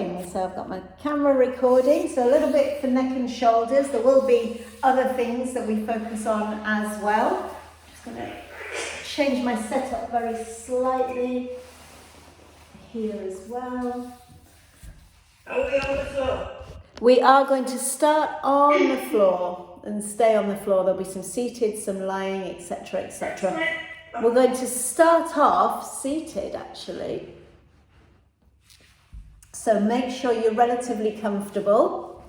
going. So I've got my camera recording, so a little bit for neck and shoulders. There will be other things that we focus on as well. I'm just going to change my setup very slightly here as well. Are we on the floor? We are going to start on the floor and stay on the floor. There'll be some seated, some lying, etc., etc. We're going to start off seated, actually. So make sure you're relatively comfortable.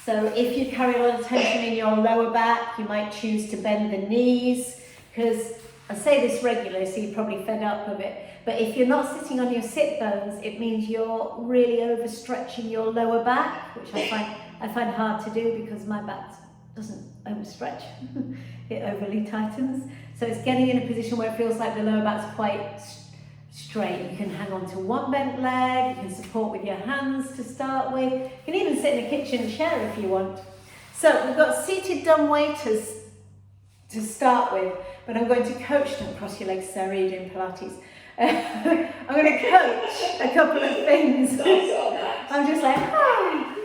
So if you carry a lot of tension in your lower back, you might choose to bend the knees, because I say this regularly, so you're probably fed up of it. But if you're not sitting on your sit bones, it means you're really overstretching your lower back, which I find hard to do because my back doesn't overstretch. It overly tightens. So it's getting in a position where it feels like the lower back's quite straight. You can hang on to one bent leg, you can support with your hands to start with. You can even sit in a kitchen chair if you want. So we've got seated dumb waiters to start with, but I'm going to coach, don't cross your legs, Sarah, you're doing Pilates. I'm going to coach a couple of things. I'm just like, ah.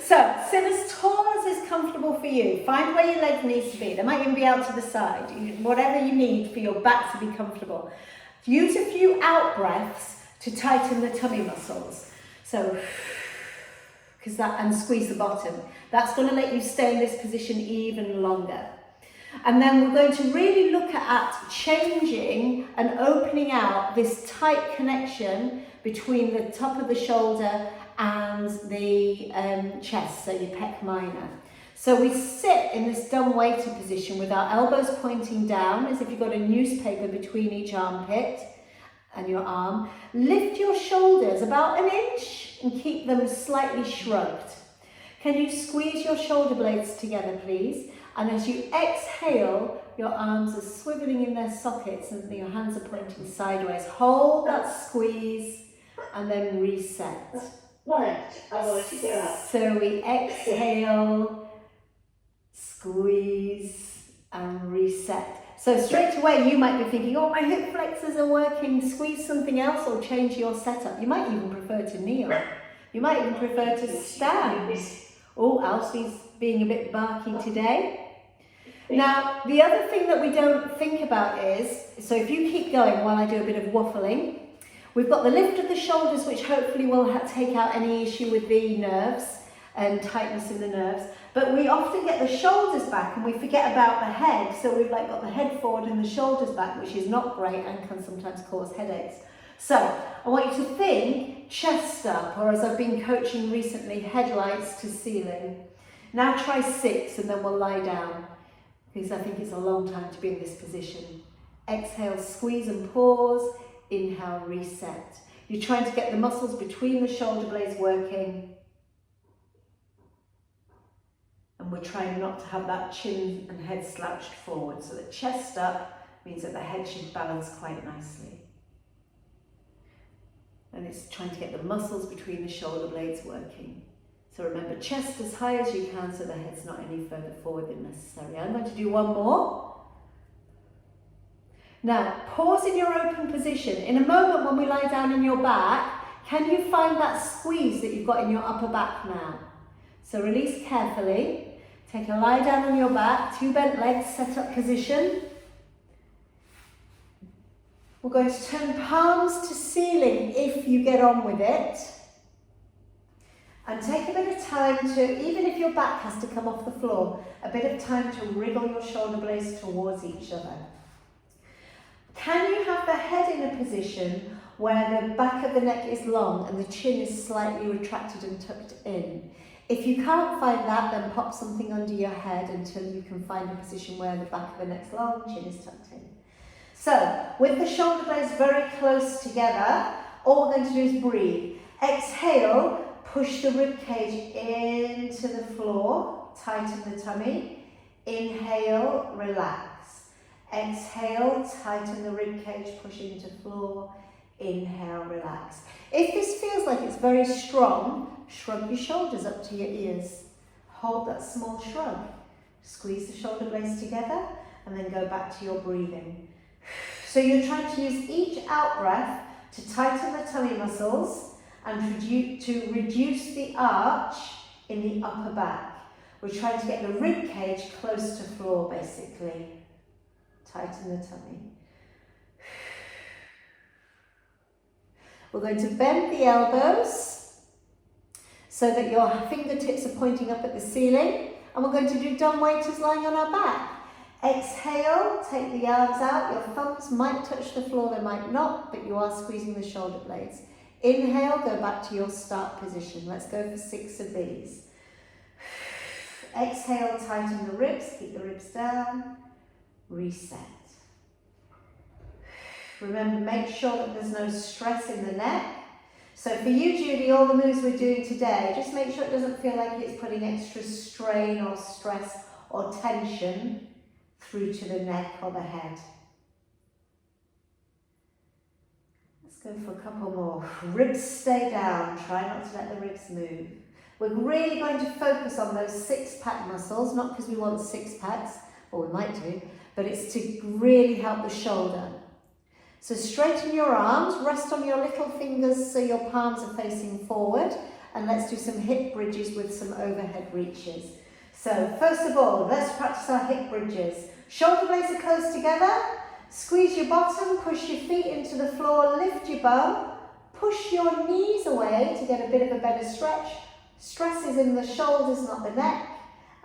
So sit as tall as is comfortable for you. Find where your legs need to be. They might even be out to the side. Whatever you need for your back to be comfortable. Use a few out breaths to tighten the tummy muscles. So, and squeeze the bottom. That's going to let you stay in this position even longer. And then we're going to really look at changing and opening out this tight connection between the top of the shoulder and the chest, so your pec minor. So we sit in this dumb waiter position with our elbows pointing down, as if you've got a newspaper between each armpit and your arm. Lift your shoulders about an inch and keep them slightly shrugged. Can you squeeze your shoulder blades together, please? And as you exhale, your arms are swiveling in their sockets and your hands are pointing sideways. Hold that squeeze and then reset. So we exhale, squeeze and reset. So straight away you might be thinking, oh, my hip flexors are working, squeeze something else or change your setup. You might even prefer to kneel. You might even prefer to stand. Oh, Elsie's being a bit barky today. Now, the other thing that we don't think about is, so if you keep going while I do a bit of waffling, we've got the lift of the shoulders, which hopefully will take out any issue with the nerves and tightness in the nerves. But we often get the shoulders back and we forget about the head. So we've like got the head forward and the shoulders back, which is not great and can sometimes cause headaches. So I want you to think chest up, or as I've been coaching recently, headlights to ceiling. Now try 6 and then we'll lie down, because I think it's a long time to be in this position. Exhale, squeeze and pause. Inhale, reset. You're trying to get the muscles between the shoulder blades working. And we're trying not to have that chin and head slouched forward. So the chest up means that the head should balance quite nicely. And it's trying to get the muscles between the shoulder blades working. So remember, chest as high as you can so the head's not any further forward than necessary. I'm going to do one more. Now, pause in your open position. In a moment when we lie down in your back, can you find that squeeze that you've got in your upper back now? So release carefully. Take a lie down on your back, 2 bent legs, set up position. We're going to turn palms to ceiling if you get on with it. And take a bit of time to, even if your back has to come off the floor, a bit of time to wriggle your shoulder blades towards each other. Can you have the head in a position where the back of the neck is long and the chin is slightly retracted and tucked in? If you can't find that, then pop something under your head until you can find a position where the back of the neck's long, chin is tucked in. So, with the shoulder blades very close together, all we're going to do is breathe. Exhale, push the rib cage into the floor, tighten the tummy. Inhale, relax. Exhale, tighten the rib cage, push into floor. Inhale, relax. If this feels like it's very strong, shrug your shoulders up to your ears. Hold that small shrug. Squeeze the shoulder blades together and then go back to your breathing. So you're trying to use each out breath to tighten the tummy muscles and to reduce the arch in the upper back. We're trying to get the rib cage close to floor, basically. Tighten the tummy. We're going to bend the elbows so that your fingertips are pointing up at the ceiling, and we're going to do dumb waiters lying on our back. Exhale, take the arms out. Your thumbs might touch the floor, they might not, but you are squeezing the shoulder blades. Inhale, go back to your start position. Let's go for 6 of these. Exhale, tighten the ribs, keep the ribs down. Reset. Remember, make sure that there's no stress in the neck. So for you, Judy, all the moves we're doing today, just make sure it doesn't feel like it's putting extra strain or stress or tension through to the neck or the head. Let's go for a couple more. Ribs stay down. Try not to let the ribs move. We're really going to focus on those 6-pack muscles, not because we want 6 packs, or we might do, but it's to really help the shoulder. So straighten your arms, rest on your little fingers so your palms are facing forward, and let's do some hip bridges with some overhead reaches. So first of all, let's practice our hip bridges. Shoulder blades are close together, squeeze your bottom, push your feet into the floor, lift your bum, push your knees away to get a bit of a better stretch. Stress is in the shoulders, not the neck,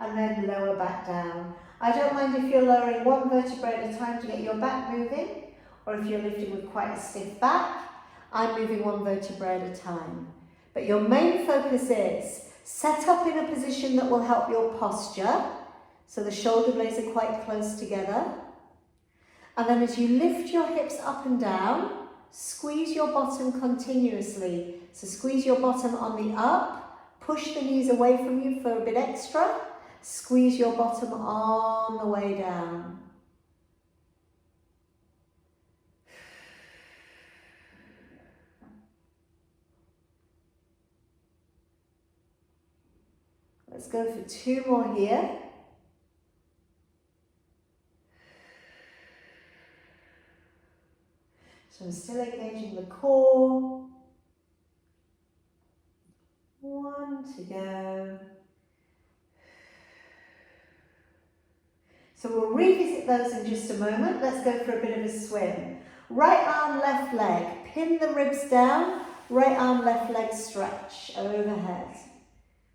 and then lower back down. I don't mind if you're lowering 1 vertebra at a time to get your back moving, or if you're lifting with quite a stiff back. I'm moving 1 vertebra at a time. But your main focus is set up in a position that will help your posture, so the shoulder blades are quite close together. And then as you lift your hips up and down, squeeze your bottom continuously. So squeeze your bottom on the up, push the knees away from you for a bit extra, squeeze your bottom on the way down. Let's go for 2 more here. So I'm still engaging the core. 1 to go. So we'll revisit those in just a moment. Let's go for a bit of a swim. Right arm, left leg. Pin the ribs down. Right arm, left leg stretch overhead.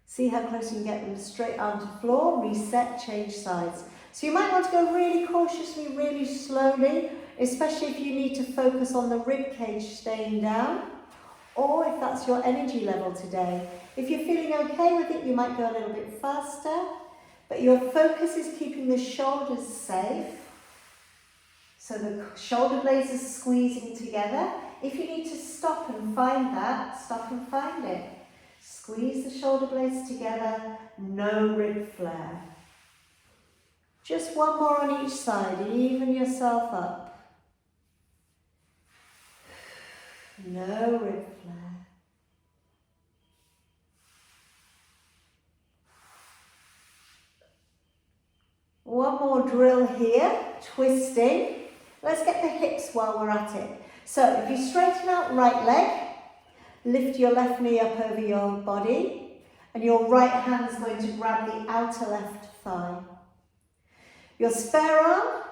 See how close you can get them. Straight arm to floor, reset, change sides. So you might want to go really cautiously, really slowly, especially if you need to focus on the rib cage staying down, or if that's your energy level today. If you're feeling okay with it, you might go a little bit faster, but your focus is keeping the shoulders safe. So the shoulder blades are squeezing together. If you need to stop and find that, stop and find it. Squeeze the shoulder blades together, no rib flare. Just 1 more on each side, even yourself up. No rib flare. One more drill here, twisting. Let's get the hips while we're at it. So if you straighten out right leg, lift your left knee up over your body, and your right hand is going to grab the outer left thigh. Your spare arm,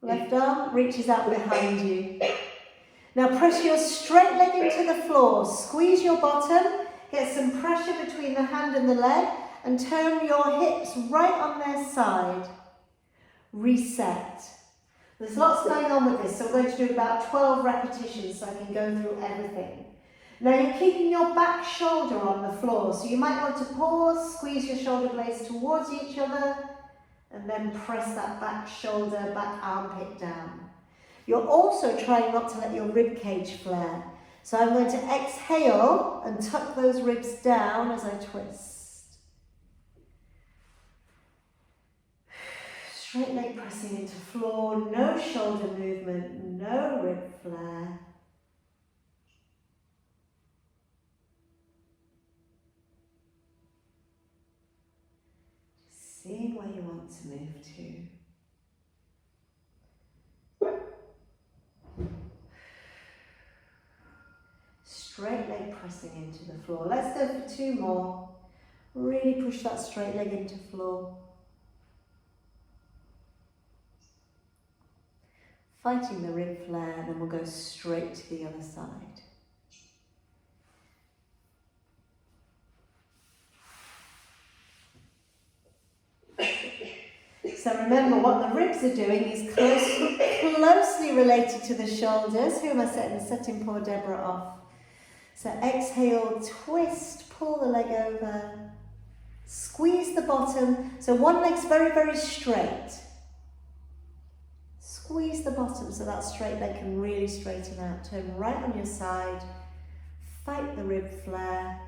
left arm, reaches out behind you. Now press your straight leg into the floor, squeeze your bottom, get some pressure between the hand and the leg, and turn your hips right on their side. Reset. There's lots going on with this, so we're going to do about 12 repetitions so I can go through everything. Now you're keeping your back shoulder on the floor, so you might want to pause, squeeze your shoulder blades towards each other, and then press that back shoulder, back armpit down. You're also trying not to let your rib cage flare. So I'm going to exhale and tuck those ribs down as I twist. Straight leg pressing into floor, no shoulder movement, no rib flare. Seeing where you want to move to. straight leg pressing into the floor. Let's go for 2 more. Really push that straight leg into floor. Fighting the rib flare, and then we'll go straight to the other side. So remember, what the ribs are doing is closely related to the shoulders. Who am I setting? Setting poor Deborah off. So exhale, twist, pull the leg over, squeeze the bottom. So one leg's very, very straight. Squeeze the bottom so that straight leg can really straighten out. Turn right on your side, fight the rib flare.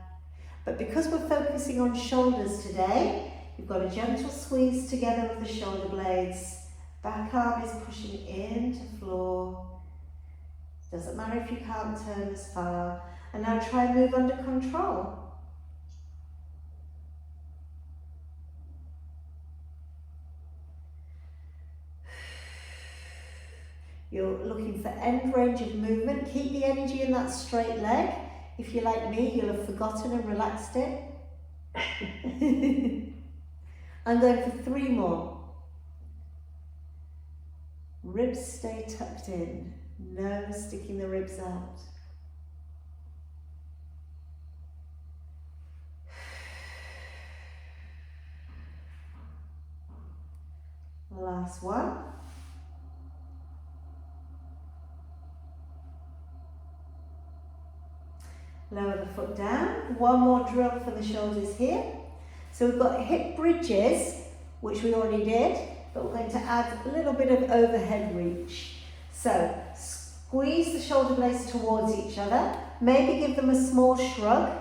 But because we're focusing on shoulders today, you've got a gentle squeeze together of the shoulder blades. Back arm is pushing into floor. Doesn't matter if you can't turn as far. And now try and move under control. You're looking for end range of movement. Keep the energy in that straight leg. If you're like me, you'll have forgotten and relaxed it. I'm going for 3 more. Ribs stay tucked in. No sticking the ribs out. Last one. Lower the foot down. 1 more drill for the shoulders here. So we've got hip bridges, which we already did, but we're going to add a little bit of overhead reach. So squeeze the shoulder blades towards each other. Maybe give them a small shrug.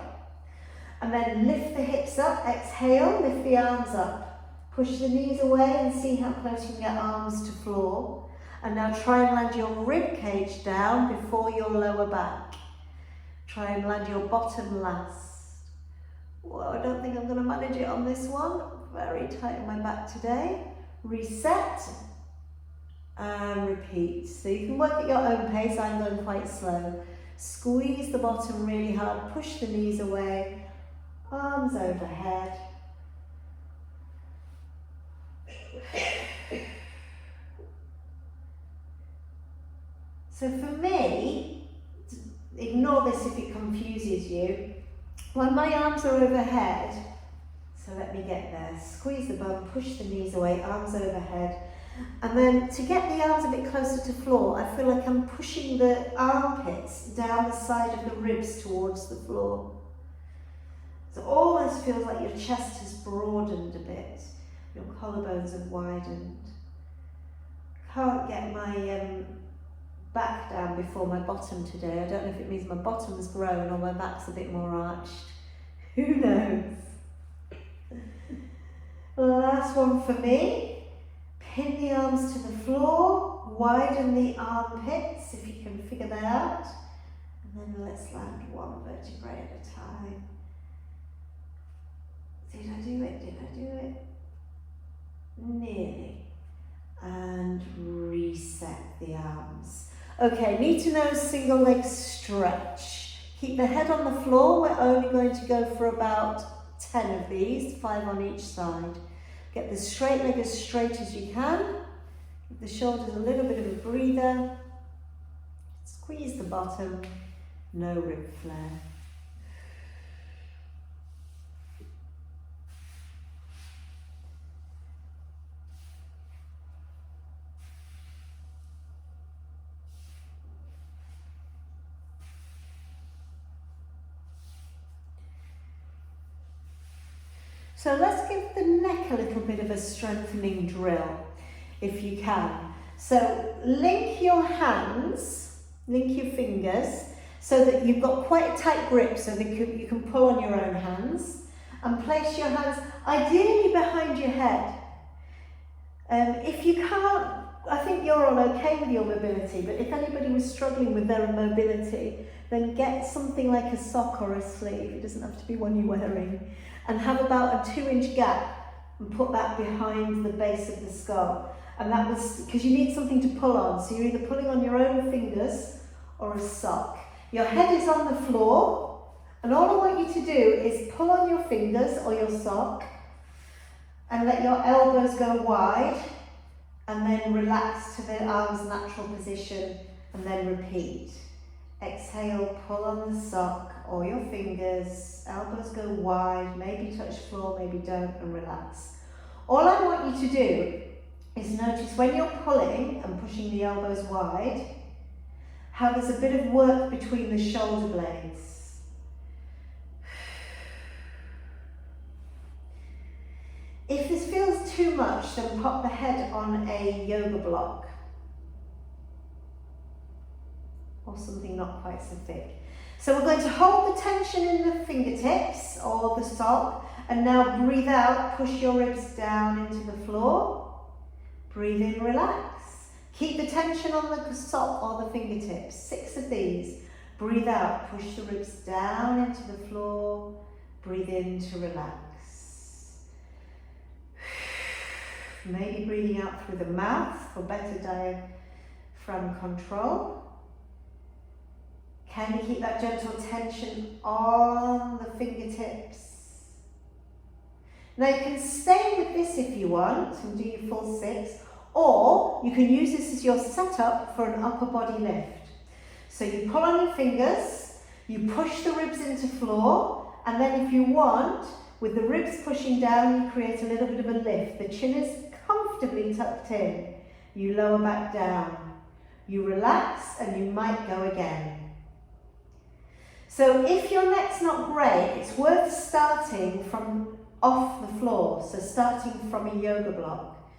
And then lift the hips up. Exhale, lift the arms up. Push the knees away and see how close you can get arms to floor. And now try and land your rib cage down before your lower back. Try and land your bottom last. Well, I don't think I'm going to manage it on this one. Very tight in my back today. Reset and repeat. So you can work at your own pace. I'm going quite slow. Squeeze the bottom really hard. Push the knees away. Arms overhead. So for me, ignore this if it confuses you. When my arms are overhead, so let me get there, squeeze the bum, push the knees away, arms overhead. And then to get the arms a bit closer to floor, I feel like I'm pushing the armpits down the side of the ribs towards the floor. So it almost feels like your chest has broadened a bit. Your collarbones have widened. Can't get my back down before my bottom today. I don't know if it means my bottom's grown or my back's a bit more arched. Who knows? Last one for me. Pin the arms to the floor. Widen the armpits if you can figure that out. And then let's land 1 vertebrae at a time. Did I do it? Did I do it? Nearly. And reset the arms. Okay, knee to nose, single leg stretch. Keep the head on the floor. We're only going to go for about 10 of these, 5 on each side. Get the straight leg as straight as you can. Give the shoulders a little bit of a breather. Squeeze the bottom. No rib flare. So let's give the neck a little bit of a strengthening drill, if you can. So link your hands, link your fingers, so that you've got quite a tight grip so that you can pull on your own hands. And place your hands ideally behind your head. If you can't, I think you're all okay with your mobility, but if anybody was struggling with their mobility, then get something like a sock or a sleeve. It doesn't have to be one you're wearing. And have about a 2-inch gap and put that behind the base of the skull. And that was, because you need something to pull on. So you're either pulling on your own fingers or a sock. Your head is on the floor, and all I want you to do is pull on your fingers or your sock and let your elbows go wide, and then relax to the arms' natural position, and then repeat. Exhale, pull on the sock or your fingers, elbows go wide, maybe touch floor, maybe don't, and relax. All I want you to do is notice when you're pulling and pushing the elbows wide, how there's a bit of work between the shoulder blades. If this feels too much, then pop the head on a yoga block or something not quite so thick. So we're going to hold the tension in the fingertips or the sock, and now breathe out, push your ribs down into the floor. Breathe in, relax. Keep the tension on the sock or the fingertips, 6 of these. Breathe out, push the ribs down into the floor. Breathe in to relax. Maybe breathing out through the mouth for better diaphragm control. Can you keep that gentle tension on the fingertips? Now you can stay with this if you want and do your full 6, or you can use this as your setup for an upper body lift. So you pull on your fingers, you push the ribs into floor, and then if you want, with the ribs pushing down, you create a little bit of a lift. The chin is comfortably tucked in. You lower back down. You relax and you might go again. So if your neck's not great, it's worth starting from off the floor, so starting from a yoga block.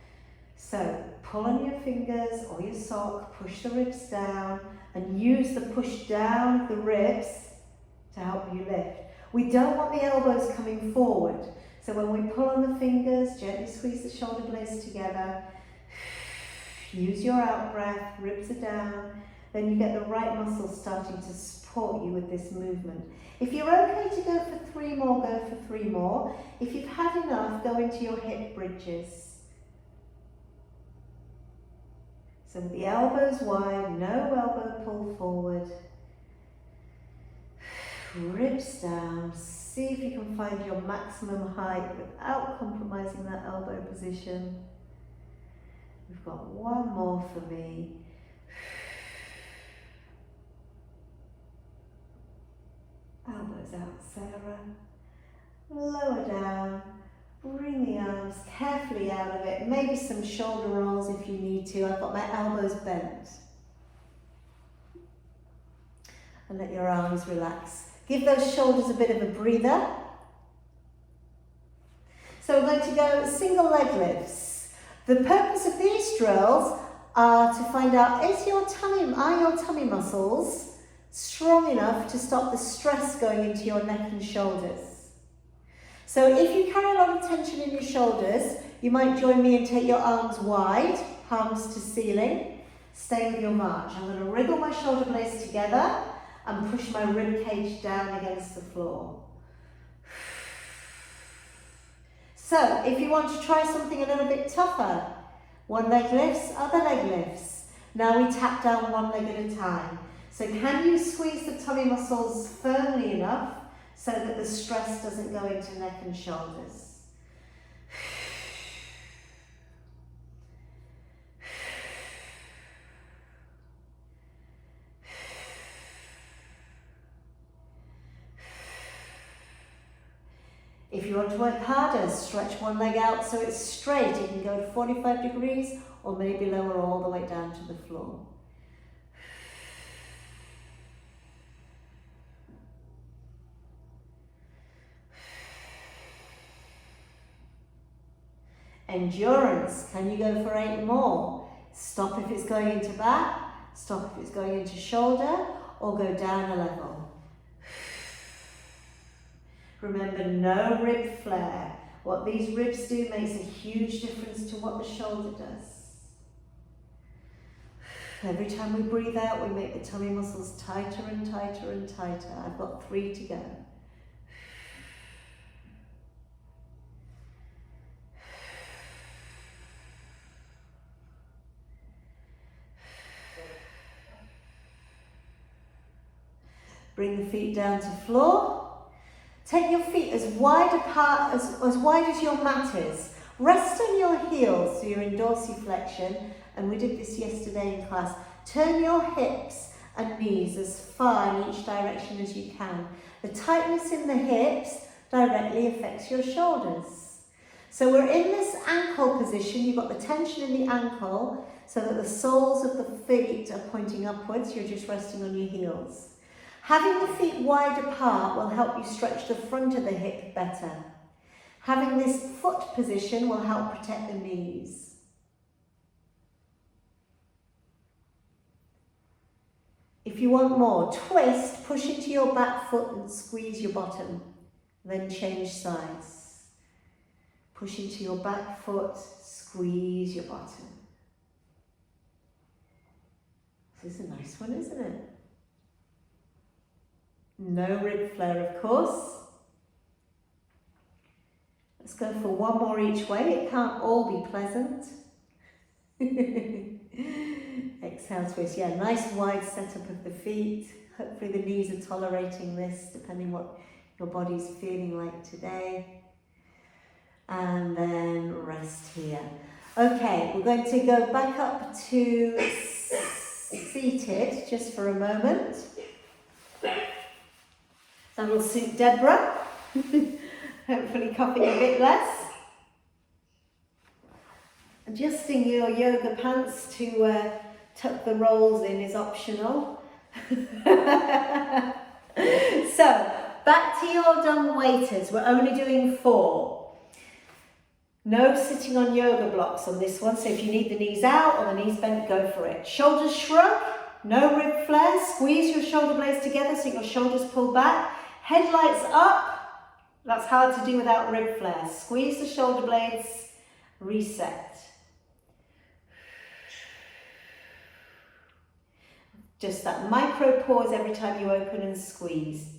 So pull on your fingers or your sock, push the ribs down, and use the push down of the ribs to help you lift. We don't want the elbows coming forward, so when we pull on the fingers, gently squeeze the shoulder blades together, use your out breath, ribs are down, then you get the right muscles starting to support you with this movement. If you're okay to go for 3 more, go for 3 more. If you've had enough, go into your hip bridges. So with the elbows wide, no elbow pull forward. Ribs down. See if you can find your maximum height without compromising that elbow position. We've got 1 more for me. Elbows out, Sarah. Lower down. Bring the arms carefully out of it. Maybe some shoulder rolls if you need to. I've got my elbows bent. And let your arms relax. Give those shoulders a bit of a breather. So we're going to go single leg lifts. The purpose of these drills are to find out, are your tummy muscles strong enough to stop the stress going into your neck and shoulders? So if you carry a lot of tension in your shoulders, you might join me and take your arms wide, palms to ceiling. Stay with your march. I'm going to wriggle my shoulder blades together and push my rib cage down against the floor. So if you want to try something a little bit tougher, 1 leg lifts, other leg lifts. Now we tap down 1 leg at a time. So can you squeeze the tummy muscles firmly enough so that the stress doesn't go into neck and shoulders? If you want to work harder, stretch 1 leg out so it's straight. You can go to 45 degrees or maybe lower all the way down to the floor. Endurance, can you go for 8 more? Stop if it's going into back, stop if it's going into shoulder, or go down a level. Remember, no rib flare. What these ribs do makes a huge difference to what the shoulder does. Every time we breathe out, we make the tummy muscles tighter and tighter and tighter. I've got 3 to go. Bring the feet down to floor. Take your feet as wide apart, as wide as your mat is. Rest on your heels so you're in dorsiflexion, and we did this yesterday in class. Turn your hips and knees as far in each direction as you can. The tightness in the hips directly affects your shoulders. So we're in this ankle position. You've got the tension in the ankle so that the soles of the feet are pointing upwards. You're just resting on your heels. Having the feet wide apart will help you stretch the front of the hip better. Having this foot position will help protect the knees. If you want more, twist, push into your back foot and squeeze your bottom. Then change sides. Push into your back foot, squeeze your bottom. This is a nice one, isn't it? No rib flare, of course. Let's go for one more each way. It can't all be pleasant. Exhale, twist. Yeah, nice wide setup of the feet. Hopefully the knees are tolerating this, depending what your body's feeling like today. And then rest here. Okay, we're going to go back up to seated just for a moment. That'll suit Deborah. Hopefully coughing a bit less. Adjusting your yoga pants to tuck the rolls in is optional. So, back to your dumb waiters. We're only doing 4. No sitting on yoga blocks on this one, so if you need the knees out or the knees bent, go for it. Shoulders shrug, no rib flares. Squeeze your shoulder blades together so your shoulders pull back. Headlights up. That's hard to do without rib flares. Squeeze the shoulder blades, reset. Just that micro pause every time you open and squeeze.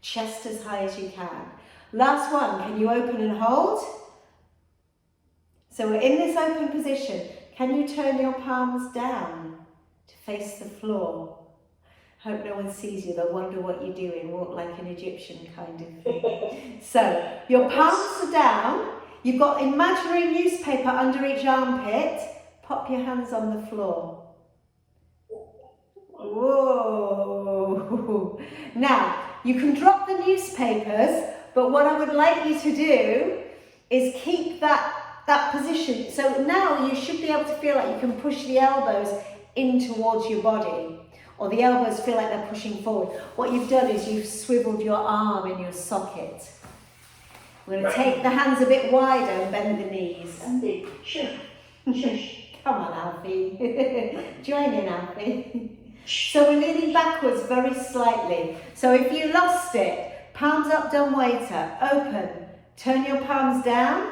Chest as high as you can. Last one, can you open and hold? So we're in this open position. Can you turn your palms down to face the floor? Hope no one sees you. They'll wonder what you're doing. Walk like an Egyptian kind of thing. So your palms are down. You've got imaginary newspaper under each armpit. Pop your hands on the floor. Whoa. Now, you can drop the newspapers, but what I would like you to do is keep that position. So now you should be able to feel like you can push the elbows in towards your body, or the elbows feel like they're pushing forward. What you've done is you've swiveled your arm in your socket. We're going to take the hands a bit wider and bend the knees. Andy, shush, shush. Come on, Alfie. Join in, Alfie. So we're leaning backwards very slightly. So if you lost it, palms up, dumb waiter, open. Turn your palms down.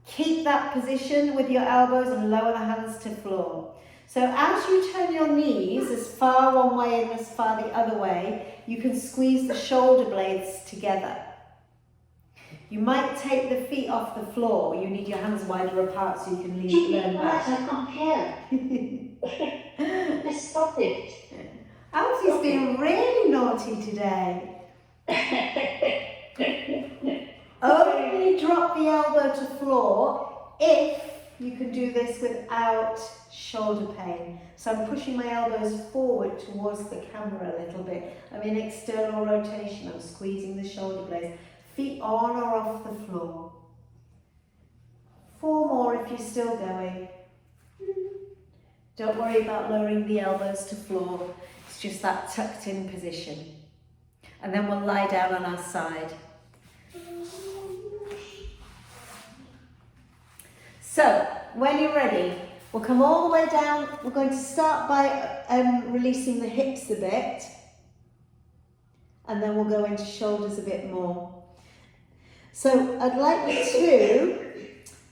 Keep that position with your elbows and lower the hands to floor. So as you turn your knees as far one way and as far the other way, you can squeeze the shoulder blades together. You might take the feet off the floor. You need your hands wider apart so you can lean back. I can't care. Let's stop it. Alfie's being really naughty today. Only drop the elbow to floor if you can do this without shoulder pain. So I'm pushing my elbows forward towards the camera a little bit. I'm in external rotation. I'm squeezing the shoulder blades. Feet on or off the floor. 4 more if you're still going. Don't worry about lowering the elbows to floor. It's just that tucked in position. And then we'll lie down on our side. So, when you're ready, we'll come all the way down. We're going to start by releasing the hips a bit. And then we'll go into shoulders a bit more. So, I'd like you to,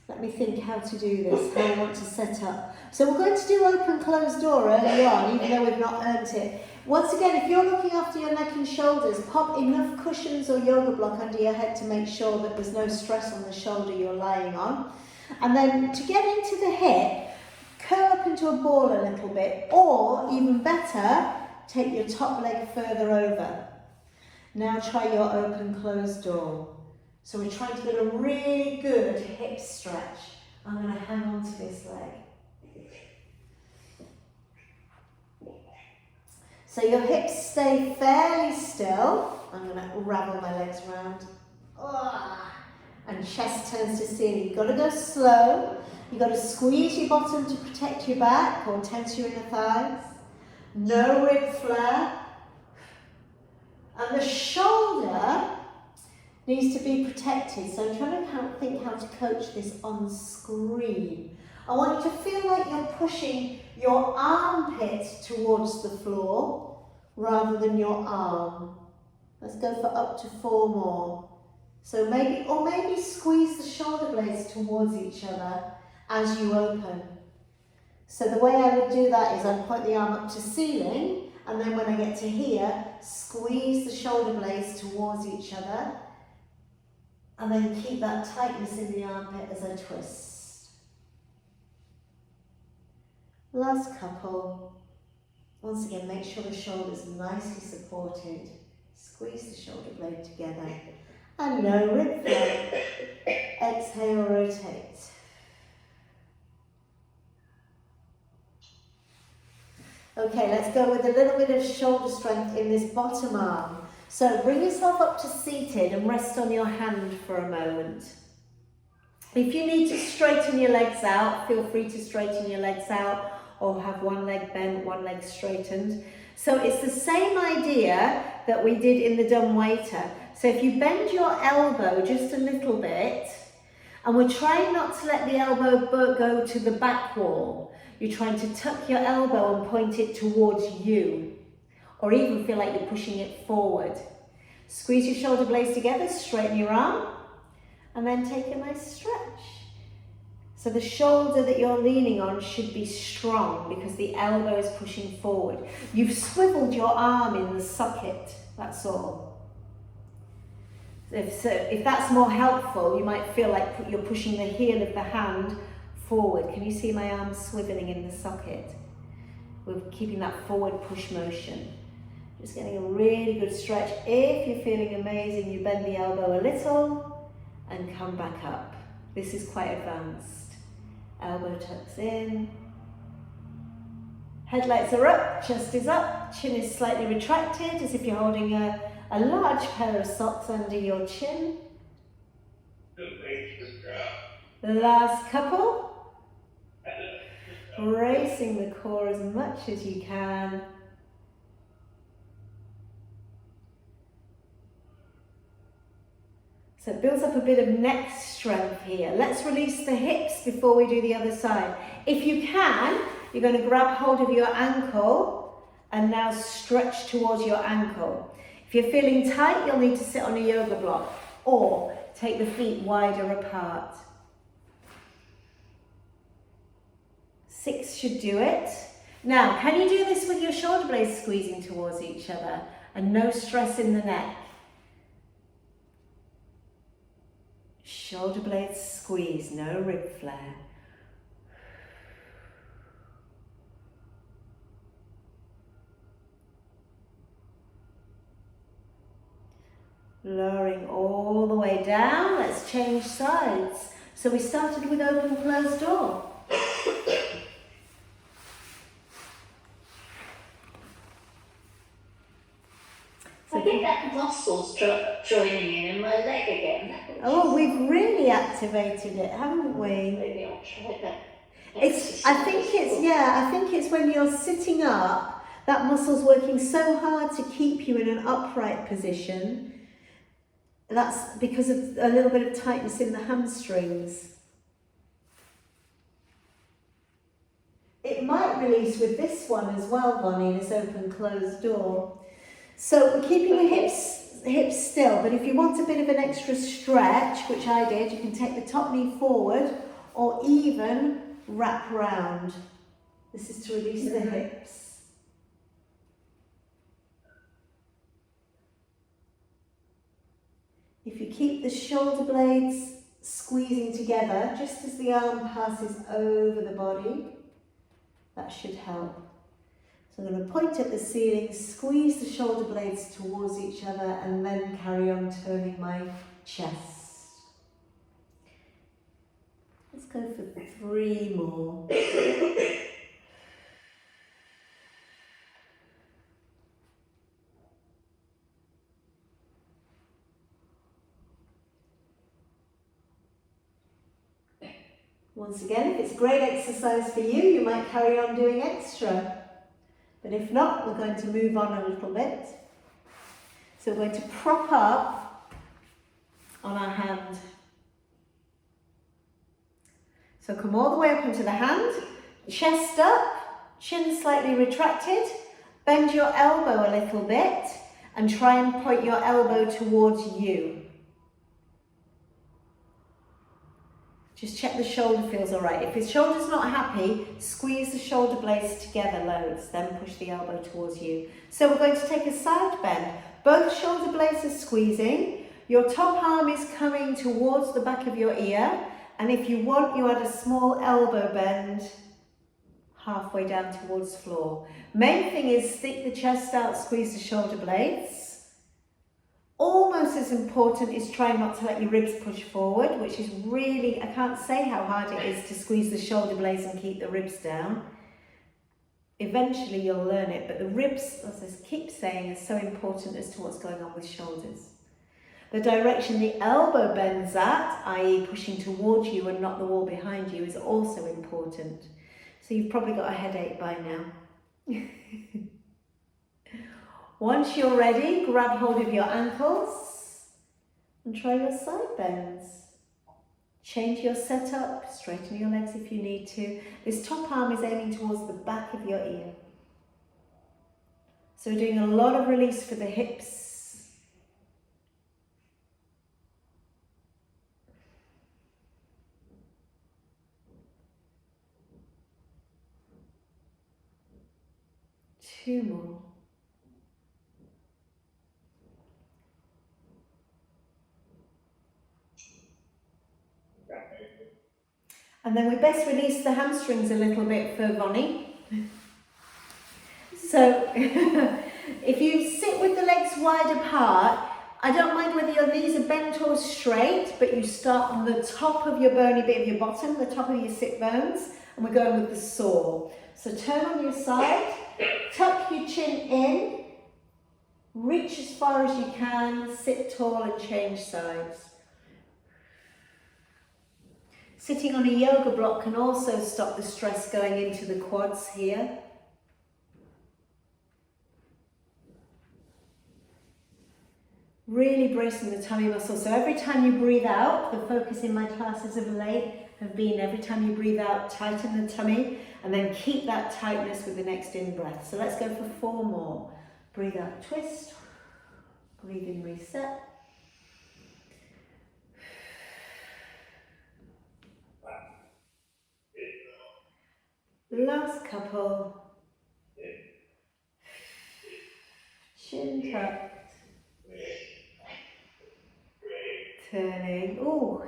let me think how to do this, how I want to set up. So we're going to do open closed door early on, even though we've not earned it. Once again, if you're looking after your neck and shoulders, pop enough cushions or yoga block under your head to make sure that there's no stress on the shoulder you're lying on. And then to get into the hip, curl up into a ball a little bit, or even better, take your top leg further over. Now try your open closed door. So we're trying to get a really good hip stretch. I'm going to hang on to this leg. So your hips stay fairly still. I'm going to ravel my legs around. And chest turns to ceiling. You've got to go slow. You've got to squeeze your bottom to protect your back or tense your inner thighs. No rib flare. And the shoulder needs to be protected. So I'm trying to think how to coach this on screen. I want you to feel like you're pushing your armpit towards the floor rather than your arm. Let's go for up to 4 more. So maybe squeeze the shoulder blades towards each other as you open. So the way I would do that is I'd point the arm up to ceiling, and then when I get to here, squeeze the shoulder blades towards each other, and then keep that tightness in the armpit as I twist. Last couple. Once again, make sure the shoulder's nicely supported. Squeeze the shoulder blade together. And no rib flare. Exhale, rotate. Okay, let's go with a little bit of shoulder strength in this bottom arm. So bring yourself up to seated and rest on your hand for a moment. If you need to straighten your legs out, feel free to straighten your legs out or have one leg bent, one leg straightened. So it's the same idea that we did in the dumb waiter. So if you bend your elbow just a little bit, and we're trying not to let the elbow go to the back wall. You're trying to tuck your elbow and point it towards you, or even feel like you're pushing it forward. Squeeze your shoulder blades together, straighten your arm, and then take a nice stretch. So the shoulder that you're leaning on should be strong because the elbow is pushing forward. You've swiveled your arm in the socket, that's all. If that's more helpful, you might feel like you're pushing the heel of the hand forward. Can you see my arm swiveling in the socket? We're keeping that forward push motion. Just getting a really good stretch. If you're feeling amazing, you bend the elbow a little and come back up. This is quite advanced. Elbow tucks in. Headlights are up, chest is up, chin is slightly retracted as if you're holding a large pair of socks under your chin. Last couple. Bracing the core as much as you can. So it builds up a bit of neck strength here. Let's release the hips before we do the other side. If you can, you're going to grab hold of your ankle and now stretch towards your ankle. If you're feeling tight, you'll need to sit on a yoga block or take the feet wider apart. 6 should do it. Now, can you do this with your shoulder blades squeezing towards each other and no stress in the neck? Shoulder blades squeeze, no rib flare. Lowering all the way down, let's change sides. So we started with open closed door. I think that muscle's joining in my leg again. Oh, we've really activated it, haven't we? Maybe I'll try that. I think it's when you're sitting up, that muscle's working so hard to keep you in an upright position. That's because of a little bit of tightness in the hamstrings. It might release with this one as well, Bonnie, this open closed door. So we're keeping the hips still, but if you want a bit of an extra stretch, which I did, you can take the top knee forward or even wrap round. This is to release the hips. If you keep the shoulder blades squeezing together, just as the arm passes over the body, that should help. So I'm going to point at the ceiling, squeeze the shoulder blades towards each other, and then carry on turning my chest. Let's go for 3 more. Once again, if it's great exercise for you, you might carry on doing extra. But if not, we're going to move on a little bit. So we're going to prop up on our hand. So come all the way up into the hand, chest up, chin slightly retracted, bend your elbow a little bit and try and point your elbow towards you. Just check the shoulder feels all right. If the shoulder's not happy, squeeze the shoulder blades together loads, then push the elbow towards you. So we're going to take a side bend. Both shoulder blades are squeezing. Your top arm is coming towards the back of your ear. And if you want, you add a small elbow bend halfway down towards the floor. Main thing is stick the chest out, squeeze the shoulder blades. Almost as important is try not to let your ribs push forward, which is really, I can't say how hard it is to squeeze the shoulder blades and keep the ribs down. Eventually you'll learn it, but the ribs, as I keep saying, is so important as to what's going on with shoulders. The direction the elbow bends at, i.e. pushing towards you and not the wall behind you, is also important. So you've probably got a headache by now. Once you're ready, grab hold of your ankles and try your side bends. Change your setup, straighten your legs if you need to. This top arm is aiming towards the back of your ear. So we're doing a lot of release for the hips. Two more. And then we best release the hamstrings a little bit for Vonnie. So if you sit with the legs wide apart, I don't mind whether your knees are bent or straight, but you start on the top of your bony bit of your bottom, the top of your sit bones, and we're going with the saw. So turn on your side, tuck your chin in, reach as far as you can, sit tall and change sides. Sitting on a yoga block can also stop the stress going into the quads here. Really bracing the tummy muscle. So every time you breathe out, the focus in my classes of late have been every time you breathe out, tighten the tummy and then keep that tightness with the next in-breath. So let's go for 4 more. Breathe out, twist. Breathe in, reset. Last couple. Chin tucked. Turning. Ooh.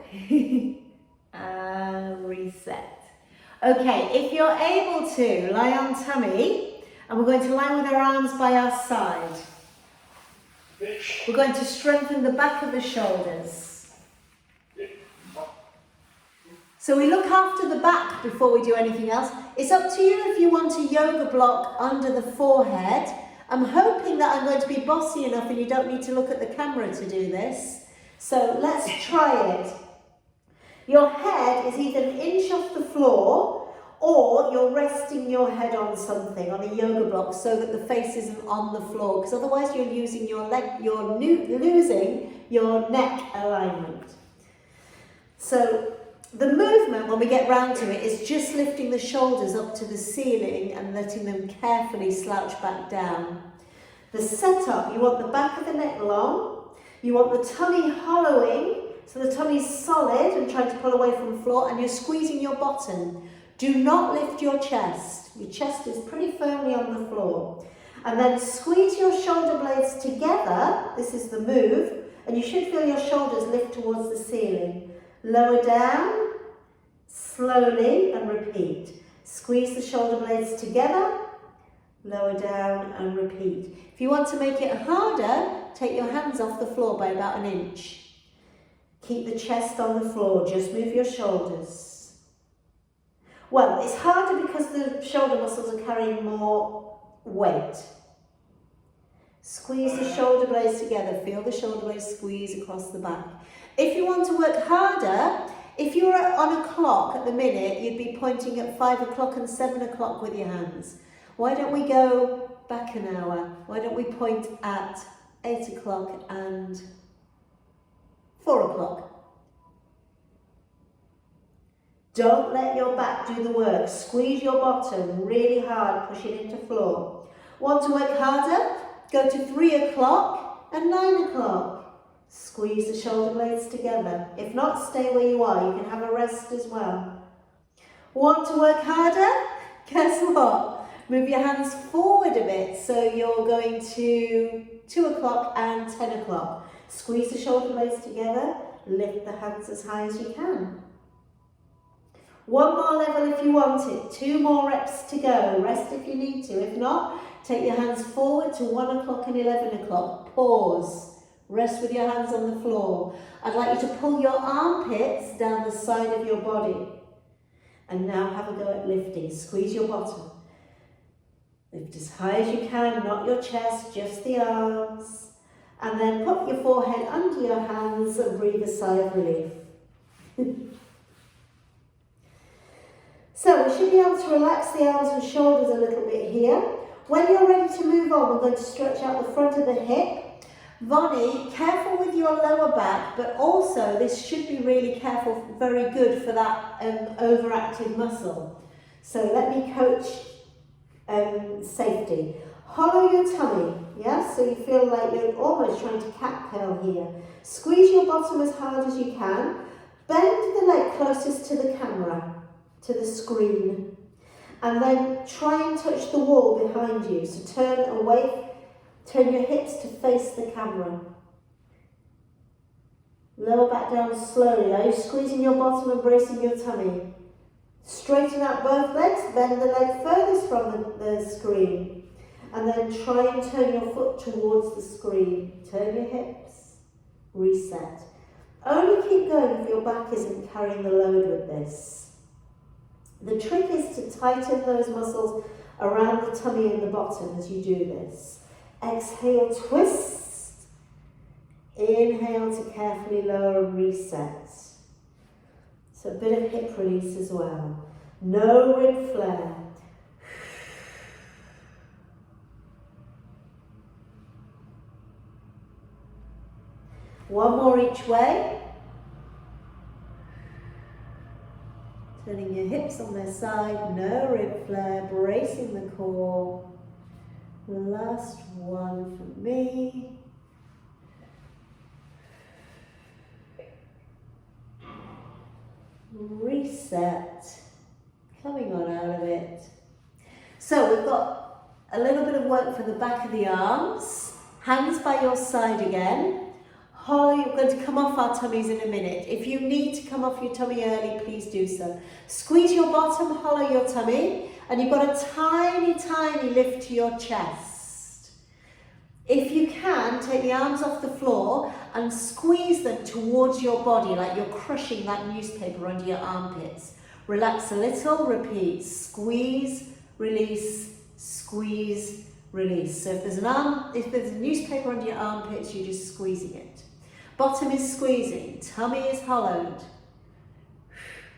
And reset. Okay, if you're able to, lie on tummy, and we're going to lie with our arms by our side. We're going to strengthen the back of the shoulders. So we look after the back before we do anything else. It's up to you if you want a yoga block under the forehead. I'm hoping that I'm going to be bossy enough and you don't need to look at the camera to do this. So let's try it. Your head is either an inch off the floor or you're resting your head on something, on a yoga block, so that the face isn't on the floor, because otherwise you're losing your losing your neck alignment. So the movement, when we get round to it, is just lifting the shoulders up to the ceiling and letting them carefully slouch back down. The setup, you want the back of the neck long, you want the tummy hollowing, so the tummy's solid and trying to pull away from the floor, and you're squeezing your bottom. Do not lift your chest. Your chest is pretty firmly on the floor. And then squeeze your shoulder blades together, this is the move, and you should feel your shoulders lift towards the ceiling. Lower down, slowly, and repeat. Squeeze the shoulder blades together, lower down and repeat. If you want to make it harder, take your hands off the floor by about an inch. Keep the chest on the floor, just move your shoulders. Well, it's harder because the shoulder muscles are carrying more weight. Squeeze the shoulder blades together, feel the shoulder blades squeeze across the back. If you want to work harder, if you were on a clock at the minute, you'd be pointing at 5 o'clock and 7 o'clock with your hands. Why don't we go back an hour? Why don't we point at 8 o'clock and 4 o'clock? Don't let your back do the work. Squeeze your bottom really hard, push it into floor. Want to work harder? Go to 3 o'clock and 9 o'clock. Squeeze the shoulder blades together. If not, stay where you are. You can have a rest as well. Want to work harder? Guess what? Move your hands forward a bit. So you're going to 2 o'clock and 10 o'clock. Squeeze the shoulder blades together. Lift the hands as high as you can. One more level if you want it. 2 more reps to go. Rest if you need to. If not, take your hands forward to 1 o'clock and 11 o'clock. Pause. Rest with your hands on the floor. I'd like you to pull your armpits down the side of your body. And now have a go at lifting. Squeeze your bottom. Lift as high as you can, not your chest, just the arms. And then put your forehead under your hands and breathe a sigh of relief. So we should be able to relax the arms and shoulders a little bit here. When you're ready to move on, we're going to stretch out the front of the hip. Vonnie, careful with your lower back, but also this should be really careful, very good for that overactive muscle. So let me coach safety. Hollow your tummy, yeah? So you feel like you're almost trying to cat curl here. Squeeze your bottom as hard as you can. Bend the leg closest to the camera, to the screen. And then try and touch the wall behind you. So turn away. Turn your hips to face the camera. Lower back down slowly. Are you squeezing your bottom and bracing your tummy? Straighten out both legs. Bend the leg furthest from the screen. And then try and turn your foot towards the screen. Turn your hips. Reset. Only keep going if your back isn't carrying the load with this. The trick is to tighten those muscles around the tummy and the bottom as you do this. Exhale, twist. Inhale to carefully lower and reset. So a bit of hip release as well. No rib flare. One more each way. Turning your hips on their side, no rib flare, bracing the core. Last one for me. Reset. Coming on out of it. So we've got a little bit of work for the back of the arms. Hands by your side again. Hollow, you're going to come off our tummies in a minute. If you need to come off your tummy early, please do so. Squeeze your bottom, hollow your tummy. And you've got a tiny, tiny lift to your chest. If you can, take the arms off the floor and squeeze them towards your body like you're crushing that newspaper under your armpits. Relax a little, repeat. Squeeze, release, squeeze, release. So if there's a newspaper under your armpits, you're just squeezing it. Bottom is squeezing, tummy is hollowed.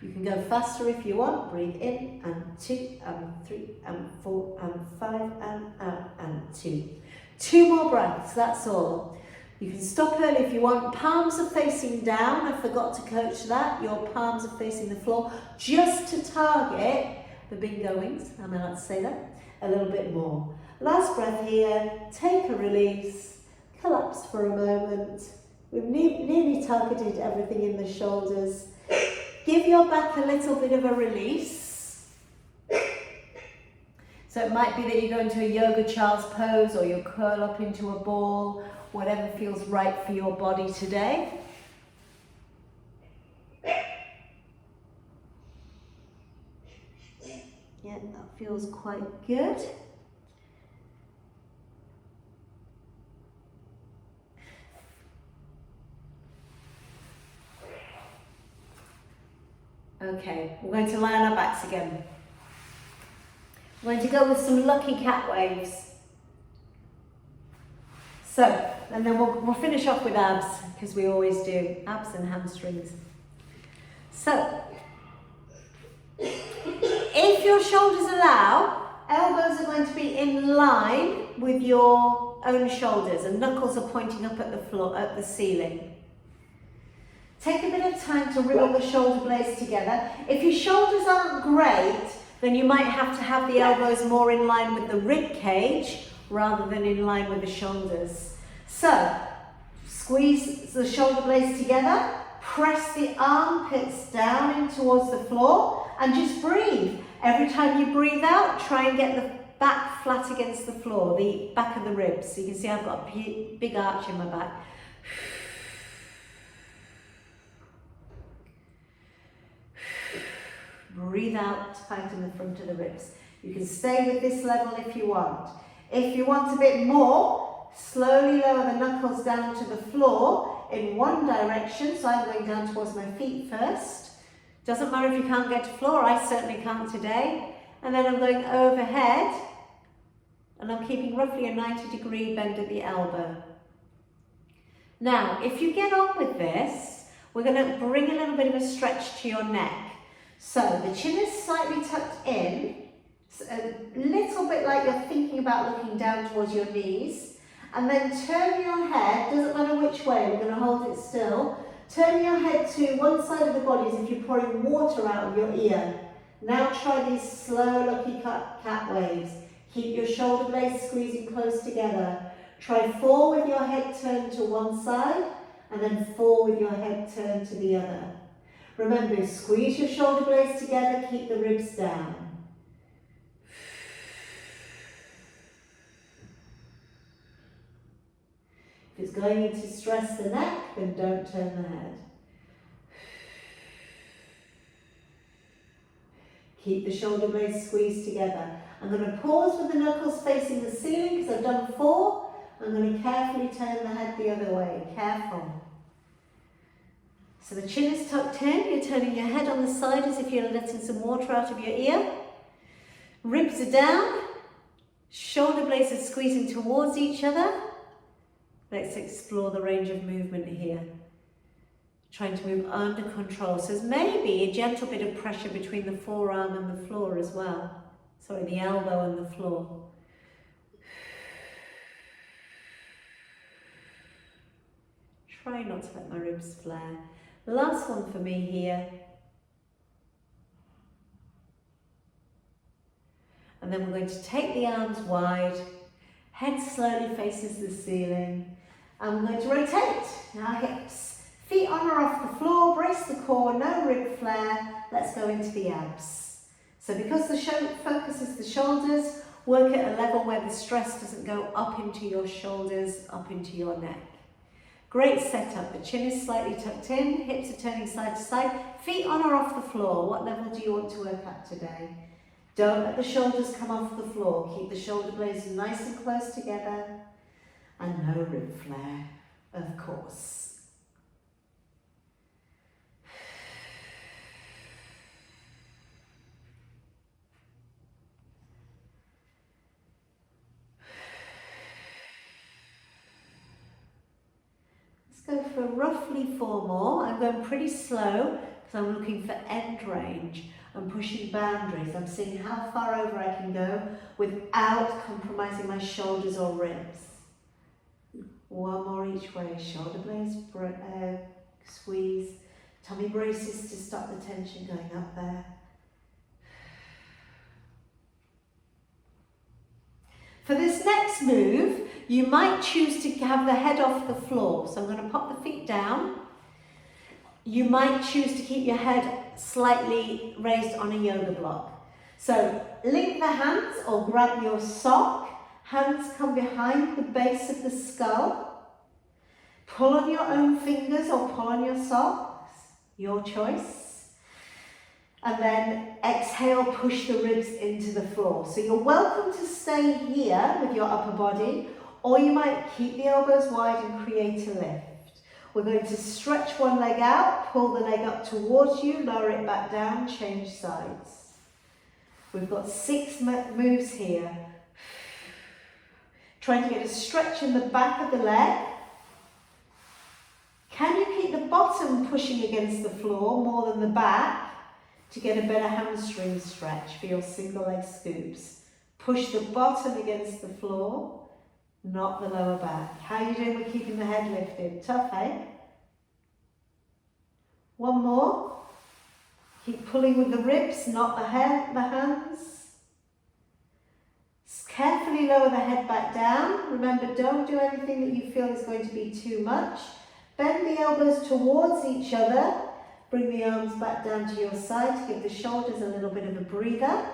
You can go faster if you want. Breathe in, and 2, and 3, and 4, and 5, and out, and 2. 2 more breaths, that's all. You can stop early if you want. Palms are facing down. I forgot to coach that. Your palms are facing the floor, just to target the bingo wings, am I allowed to say that? A little bit more. Last breath here. Take a release. Collapse for a moment. We've nearly targeted everything in the shoulders. Give your back a little bit of a release. So it might be that you go into a yoga child's pose or you curl up into a ball, whatever feels right for your body today. Yeah, that feels quite good. Okay, we're going to lie on our backs again. We're going to go with some lucky cat waves. So, and then we'll finish off with abs, because we always do, abs and hamstrings. So, if your shoulders allow, elbows are going to be in line with your own shoulders and knuckles are pointing up at the floor, at the ceiling. Take a bit of time to wriggle the shoulder blades together. If your shoulders aren't great, then you might have to have the elbows more in line with the rib cage rather than in line with the shoulders. So, squeeze the shoulder blades together, press the armpits down in towards the floor and just breathe. Every time you breathe out, try and get the back flat against the floor, the back of the ribs. So you can see I've got a big arch in my back. Breathe out, tighten the front of the ribs. You can stay with this level if you want. If you want a bit more, slowly lower the knuckles down to the floor in one direction. So I'm going down towards my feet first. Doesn't matter if you can't get to floor, I certainly can't today. And then I'm going overhead and I'm keeping roughly a 90-degree bend at the elbow. Now, if you get on with this, we're going to bring a little bit of a stretch to your neck. So the chin is slightly tucked in, a little bit like you're thinking about looking down towards your knees, and then turn your head, doesn't matter which way, we're going to hold it still, turn your head to one side of the body as if you're pouring water out of your ear. Now try these slow lucky cat waves. Keep your shoulder blades squeezing close together. Try 4 with your head turned to one side, and then 4 with your head turned to the other. Remember, squeeze your shoulder blades together, keep the ribs down. If it's going to stress the neck, then don't turn the head. Keep the shoulder blades squeezed together. I'm going to pause with the knuckles facing the ceiling because I've done 4. I'm going to carefully turn the head the other way. Careful. So the chin is tucked in, you're turning your head on the side as if you're letting some water out of your ear. Ribs are down, shoulder blades are squeezing towards each other. Let's explore the range of movement here. Trying to move under control. So there's maybe a gentle bit of pressure between the forearm and the floor as well. Sorry, the elbow and the floor. Try not to let my ribs flare. Last one for me here. And then we're going to take the arms wide, head slowly faces the ceiling, and we're going to rotate our hips. Feet on or off the floor, brace the core, no rib flare. Let's go into the abs. So because the focus is the shoulders, work at a level where the stress doesn't go up into your shoulders, up into your neck. Great setup. The chin is slightly tucked in, hips are turning side to side, feet on or off the floor. What level do you want to work at today? Don't let the shoulders come off the floor. Keep the shoulder blades nice and close together. And no rib flare, of course. Go for roughly 4 more. I'm going pretty slow because I'm looking for end range. I'm pushing boundaries. I'm seeing how far over I can go without compromising my shoulders or ribs. 1 more each way. Shoulder blades squeeze. Tummy braces to stop the tension going up there. For this next move, you might choose to have the head off the floor. So I'm going to pop the feet down. You might choose to keep your head slightly raised on a yoga block. So link the hands or grab your sock. Hands come behind the base of the skull. Pull on your own fingers or pull on your socks. Your choice. And then exhale, push the ribs into the floor. So you're welcome to stay here with your upper body, or you might keep the elbows wide and create a lift. We're going to stretch one leg out, pull the leg up towards you, lower it back down, change sides. We've got 6 moves here. Trying to get a stretch in the back of the leg. Can you keep the bottom pushing against the floor more than the back to get a better hamstring stretch for your single leg scoops? Push the bottom against the floor, not the lower back. How are you doing with keeping the head lifted? Tough, eh? One more. Keep pulling with the ribs, not the hands. Carefully lower the head back down. Remember, don't do anything that you feel is going to be too much. Bend the elbows towards each other. Bring the arms back down to your side to give the shoulders a little bit of a breather.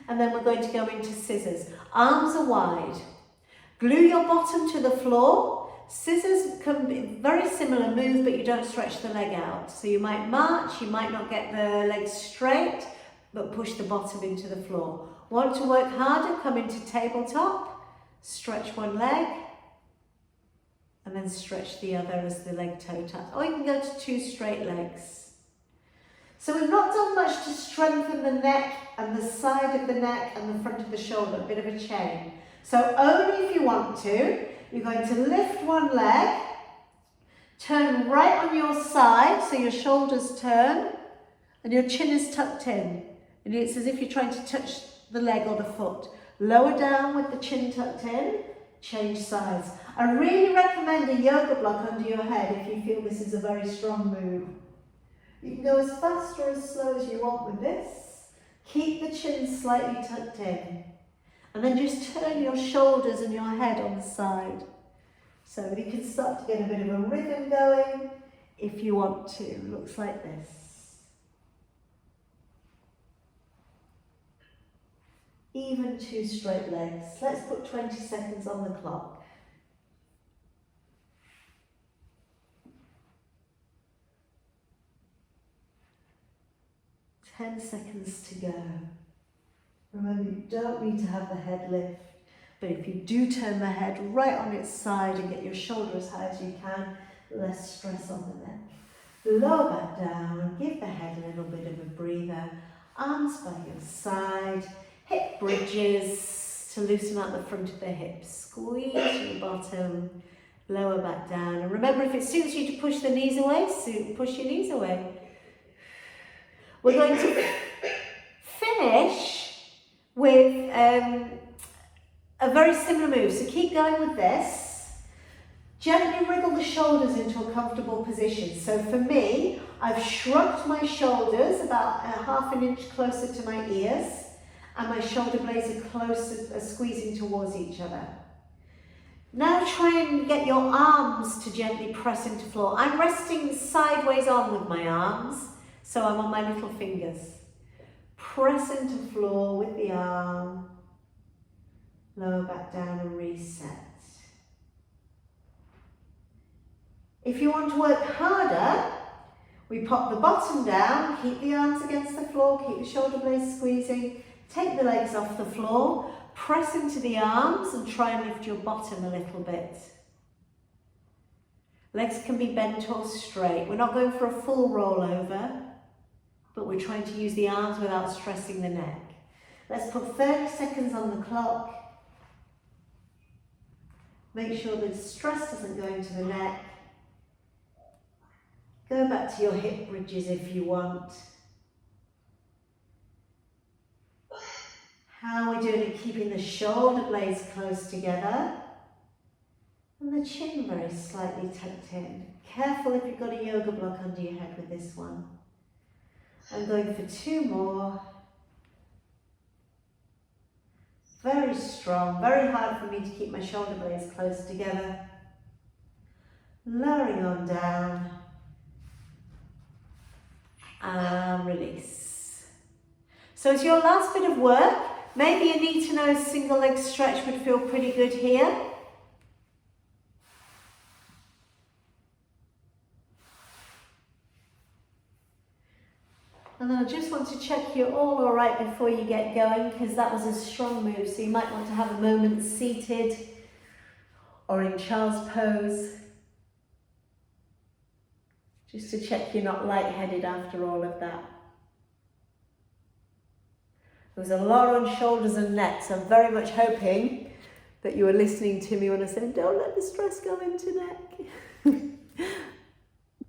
And then we're going to go into scissors. Arms are wide. Glue your bottom to the floor. Scissors can be a very similar move, but you don't stretch the leg out. So you might march, you might not get the legs straight, but push the bottom into the floor. Want to work harder? Come into tabletop. Stretch one leg. And then stretch the other as the leg toe taps. Or you can go to 2 straight legs. So we've not done much to strengthen the neck and the side of the neck and the front of the shoulder, a bit of a chain. So only if you want to, you're going to lift one leg, turn right on your side so your shoulders turn and your chin is tucked in. And it's as if you're trying to touch the leg or the foot. Lower down with the chin tucked in, change sides. I really recommend a yoga block under your head if you feel this is a very strong move. You can go as fast or as slow as you want with this. Keep the chin slightly tucked in. And then just turn your shoulders and your head on the side. So you can start to get a bit of a rhythm going if you want to. Looks like this. Even 2 straight legs. Let's put 20 seconds on the clock. 10 seconds to go. Remember, you don't need to have the head lift, but if you do turn the head right on its side and get your shoulder as high as you can, less stress on the neck. Lower back down and give the head a little bit of a breather. Arms by your side, hip bridges to loosen out the front of the hips. Squeeze your bottom, lower back down. And remember, if it suits you to push the knees away, push your knees away. We're going to finish with a very similar move. So keep going with this. Gently wriggle the shoulders into a comfortable position. So for me, I've shrugged my shoulders about ½ an inch closer to my ears, and my shoulder blades are squeezing towards each other. Now try and get your arms to gently press into floor. I'm resting sideways on with my arms, so I'm on my little fingers. Press into floor with the arm. Lower back down and reset. If you want to work harder, we pop the bottom down, keep the arms against the floor, keep the shoulder blades squeezing, take the legs off the floor, press into the arms and try and lift your bottom a little bit. Legs can be bent or straight. We're not going for a full rollover, but we're trying to use the arms without stressing the neck. Let's put 30 seconds on the clock. Make sure that stress doesn't go into the neck. Go back to your hip bridges if you want. How are we doing at keeping the shoulder blades close together? And the chin very slightly tucked in. Careful if you've got a yoga block under your head with this one. I'm going for 2 more. Very strong, very hard for me to keep my shoulder blades close together. Lowering on down. And release. So as your last bit of work, maybe a knee to nose single leg stretch would feel pretty good here. And then I just want to check you're all right before you get going, because that was a strong move, so you might want to have a moment seated or in child's pose. Just to check you're not lightheaded after all of that. There was a lot on shoulders and neck, so I'm very much hoping that you were listening to me when I said, don't let the stress go into neck.